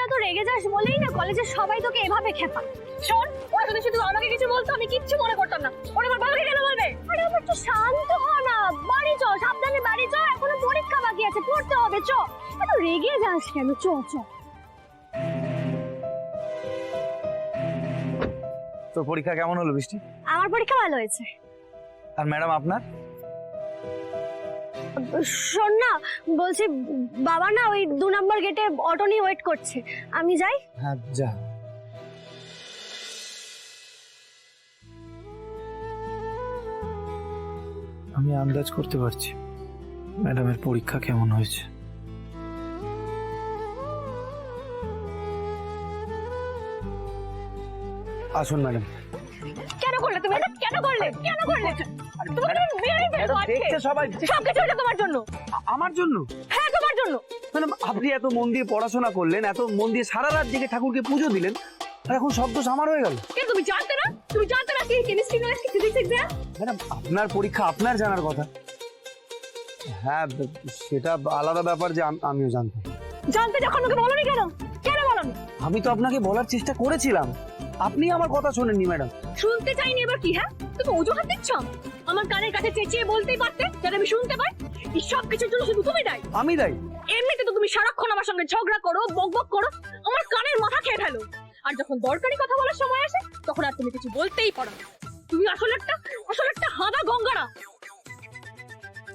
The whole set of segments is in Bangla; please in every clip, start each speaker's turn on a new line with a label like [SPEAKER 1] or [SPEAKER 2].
[SPEAKER 1] তো রেগে যাস বলেই না কলেজের সবাই তোকে এভাবে খেপা।
[SPEAKER 2] শোন, ওরা যদি শুধু আমাকে কিছু বলতো আমি কিচ্ছু মনে করতাম না। ওরা আমার বাবাকে কেন বলবে?
[SPEAKER 1] আরে বাবা একটু শান্ত হ না, বাড়ি চ, সাবধানে বাড়ি চ, এখনো পরীক্ষা বাকি আছে, পড়তে হবে, চ। এত রেগে যাস কেন, চ চ।
[SPEAKER 3] তোর পরীক্ষা কেমন হলো বৃষ্টি?
[SPEAKER 1] আমার পরীক্ষা ভালো হয়েছে।
[SPEAKER 3] আর ম্যাডাম আপনার?
[SPEAKER 1] শোন না, বলছি বাবা না ওই 2 নম্বর গেটে অটো নিয়ে ওয়েট করছে, আমি যাই।
[SPEAKER 3] হ্যাঁ যা। আমি আন্দাজ করতে পারছি ম্যাডামের পরীক্ষা কেমন হয়েছে। আসুন ম্যাডাম।
[SPEAKER 2] কেন করলে তুমি এটা? কেন করলে? কেন করলে? তুমি মেরে ফেলবো আজকে।
[SPEAKER 3] দেখছে সবাই।
[SPEAKER 2] সবকিছু এটা তোমার জন্য।
[SPEAKER 3] আমার জন্য?
[SPEAKER 2] হ্যাঁ তোমার জন্য।
[SPEAKER 3] ম্যাডাম আপনি এত মন দিয়ে পড়াশোনা করলেন, এত মন দিয়ে সারা রাত জেগে ঠাকুরকে পুজো দিলেন, আর এখন সব দোষ আমার হয়ে গেল।
[SPEAKER 2] কেন তুমি জানতে না? তুমি জানতে না কি কেমিস্ট্রি নয় কি ফিজিক্স এক্সাম?
[SPEAKER 3] ম্যাডাম আপনার পরীক্ষা আপনার জানার কথা। হ্যাঁ সেটা আলাদা ব্যাপার যে আমিও জানতাম।
[SPEAKER 2] জানতে যখন ওকে বলনি কেন? কেন বলনি?
[SPEAKER 3] আমি তো আপনাকে বলার চেষ্টা করেছিলাম, আপনি আমার কথা শোনেননি ম্যাডাম।
[SPEAKER 2] শুনতে চাইনি এবার কি? হ্যাঁ তুমি অজুহাত দিচ্ছ? আমার কানের কাছে চেঁচিয়ে বলতেই পারতে যাতে আমি শুনতে পাই। এই সব কিছুর জন্য শুধু তুমি দায়ী।
[SPEAKER 3] আমি দায়ী?
[SPEAKER 2] এমনিতে তো তুমি সারাক্ষণ আমার সঙ্গে ঝগড়া করো, বকবক করো, আমার কানের মাথা খেয়ে ফেলো। আর যখন দরকারি কথা বলার সময় আসে তখন আর তুমি কিছু বলতেই পারো না। তুমি আসলে একটা হাদা গঙ্গারা।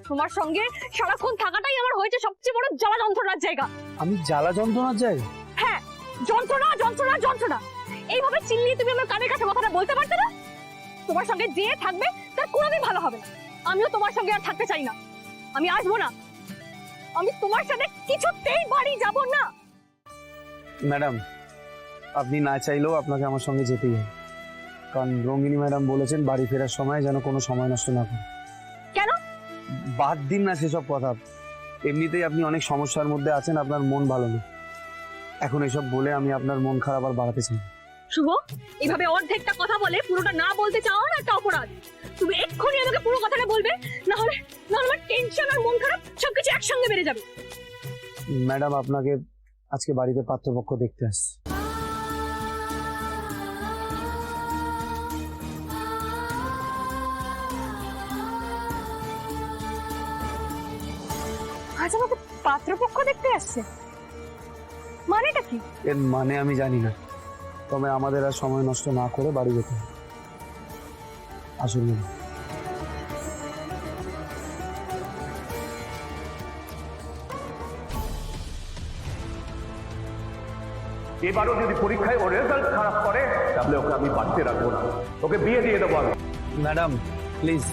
[SPEAKER 2] তোমার সঙ্গে সারাক্ষণ থাকাটাই আমার হয়েছে সবচেয়ে বড় জ্বালা যন্ত্রণার জায়গা।
[SPEAKER 3] আমি জ্বালা যন্ত্রণার জায়গা?
[SPEAKER 2] হ্যাঁ, যন্ত্রণা যন্ত্রণা যন্ত্রণা। এইভাবে চিল্লিয়ে তুমি আমার কানের কাছে কথাটা বলতে পারতে না? তোমার সঙ্গে যে থাকবে তার কোনোদিন ভালো হবে না। আমিও তোমার সঙ্গে আর থাকতে চাই না। আমি আসবো না। আমি তোমার সাথে কিছুতেই বাড়ি যাব না।
[SPEAKER 3] ম্যাডাম আপনি না চাইলেও আপনাকে আমার সঙ্গে যেতেই হবে, কারণ রঙ্গিনী ম্যাডাম বলেছেন বাড়ি ফেরার সময় যেন কোনো সময় নষ্ট না করে।
[SPEAKER 2] কেন?
[SPEAKER 3] বাদ দিন না সেসব কথা, এমনিতেই আপনি অনেক সমস্যার মধ্যে আছেন, আপনার মন ভালো নেই। এখন এসব বলে আমি আপনার মন খারাপ আর বাড়াতে চাই।
[SPEAKER 2] শুভ, এইভাবে অর্ধেকটা কথা বলে পুরোটা না বলতে চাও না একটা অপরাধ। তুমি এক্ষুনি আমাকে পুরো কথাটা বলবে, না হলে আমার টেনশন আর মন খারাপ সবকিছু একসঙ্গে বেড়ে যাবে।
[SPEAKER 3] ম্যাডাম আপনাকে আজকে বাড়িতে পাত্রপক্ষ দেখতে আসছে।
[SPEAKER 2] আজ আমাকে পাত্রপক্ষ দেখতে আসছে, মানেটা কি?
[SPEAKER 3] এর মানে আমি জানি না, তবে আমাদের আর সময় নষ্ট না করে বাড়ি যেতে হবে। আসুন ম্যাডাম।
[SPEAKER 4] এবারও যদি পরীক্ষায় ওর রেজাল্ট খারাপ করে তাহলে ওকে আমি বাড়তে রাখবো না, ওকে বিয়ে দিয়ে দেবো আমি।
[SPEAKER 3] Madam please.